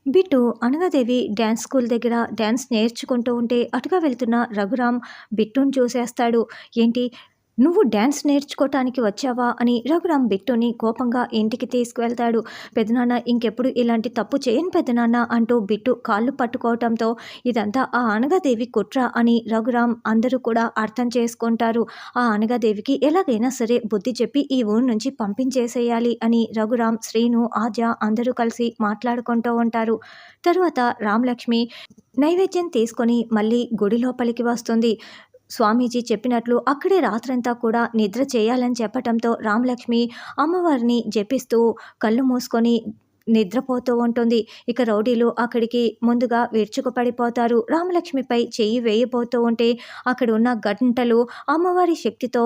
Bit Anagadevi dance school దగ్గర dance నేర్చుకుంటూ ఉంటే అటుగా వెళ్తున్న రఘురామ్ బిట్టుని చూసేస్తాడు. ఏంటి, నువ్వు డ్యాన్స్ నేర్చుకోవటానికి వచ్చావా అని రఘురామ్ బిట్టుని కోపంగా ఇంటికి తీసుకువెళ్తాడు. పెదనాన్న ఇంకెప్పుడు ఇలాంటి తప్పు చేయను పెదనాన్న అంటూ బిట్టు కాళ్ళు పట్టుకోవటంతో ఇదంతా ఆ అనగాదేవి కుట్ర అని రఘురామ్ అందరూ కూడా అర్థం చేసుకుంటారు. ఆ అనగాదేవికి ఎలాగైనా సరే బుద్ధి చెప్పి ఈ ఊరు నుంచి పంపించేసేయాలి అని రఘురామ్, శ్రీను, ఆద్య అందరూ కలిసి మాట్లాడుకుంటూ ఉంటారు. తరువాత రామలక్ష్మి నైవేద్యం తీసుకొని మళ్ళీ గుడి లోపలికి వస్తుంది. స్వామీజీ చెప్పినట్లు అక్కడే రాత్రంతా కూడా నిద్ర చేయాలని చెప్పటంతో రామలక్ష్మి అమ్మవారిని జపిస్తూ కళ్ళు మూసుకొని నిద్రపోతూ ఉంటుంది. ఇక రౌడీలు అక్కడికి ముందుగా విరుచుకుపడిపోతారు. రామలక్ష్మిపై చెయ్యి వేయబోతూ ఉంటే అక్కడ ఉన్న గంటలు అమ్మవారి శక్తితో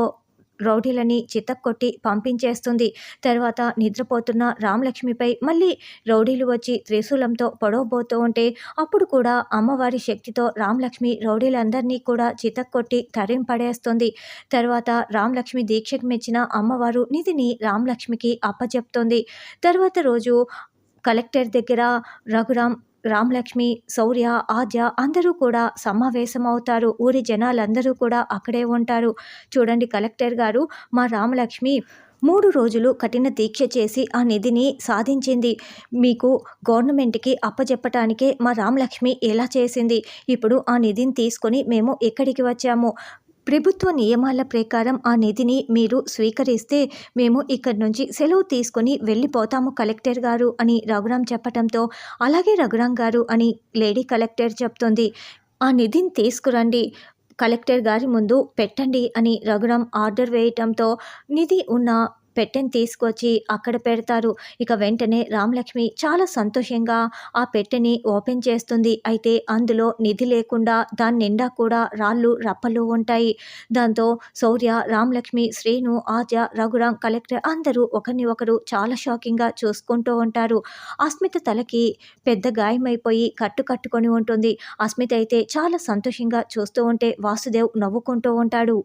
రౌడీలని చితక్కొట్టి పంపించేస్తుంది. తర్వాత నిద్రపోతున్న రామలక్ష్మిపై మళ్ళీ రౌడీలు వచ్చి త్రిశూలంతో పొడవబోతూ ఉంటే అప్పుడు కూడా అమ్మవారి శక్తితో రామలక్ష్మి రౌడీలందరినీ కూడా చితక్కొట్టి తరింపడేస్తుంది. తర్వాత రామలక్ష్మి దీక్షకు మెచ్చిన అమ్మవారు నిధిని రామలక్ష్మికి అప్పచెప్తుంది. తర్వాత రోజు కలెక్టర్ దగ్గర రఘురామ్, రామలక్ష్మి, శౌర్య, ఆద్య అందరూ కూడా సమావేశమవుతారు. ఊరి జనాలందరూ కూడా అక్కడే ఉంటారు. చూడండి కలెక్టర్ గారు, మా రామలక్ష్మి 3 రోజులు కఠిన దీక్ష చేసి ఆ నిధిని సాధించింది. మీకు గవర్నమెంట్‌కి అప్పజెప్పటానికే మా రామలక్ష్మి ఇలా చేసింది. ఇప్పుడు ఆ నిధిని తీసుకొని మేము ఇక్కడికి వచ్చాము. ప్రభుత్వ నియమాల ప్రకారం ఆ నిధిని మీరు స్వీకరిస్తే మేము ఇక్కడి నుంచి సెలవు తీసుకొని వెళ్ళిపోతాము కలెక్టర్ గారు అని రఘురామ్ చెప్పటంతో, అలాగే రఘురామ్ గారు అని లేడీ కలెక్టర్ చెప్తుంది. ఆ నిధిని తీసుకురండి, కలెక్టర్ గారి ముందు పెట్టండి అని రఘురామ్ ఆర్డర్ వేయటంతో నిధి ఉన్న పెట్టెని తీసుకొచ్చి అక్కడ పెడతారు. ఇక వెంటనే రామలక్ష్మి చాలా సంతోషంగా ఆ పెట్టెని ఓపెన్ చేస్తుంది. అయితే అందులో నిధి లేకుండా దాని నిండా కూడా రాళ్ళు రప్పలు ఉంటాయి. దాంతో శౌర్య, రామలక్ష్మి, శ్రీను, ఆద్య, రఘురామ్, కలెక్టర్ అందరూ ఒకరిని ఒకరు చాలా షాకింగ్గా చూసుకుంటూ ఉంటారు. అస్మిత తలకి పెద్ద గాయమైపోయి కట్టుకొని ఉంటుంది. అస్మిత అయితే చాలా సంతోషంగా చూస్తూ ఉంటే వాసుదేవ్ నవ్వుకుంటూ ఉంటాడు.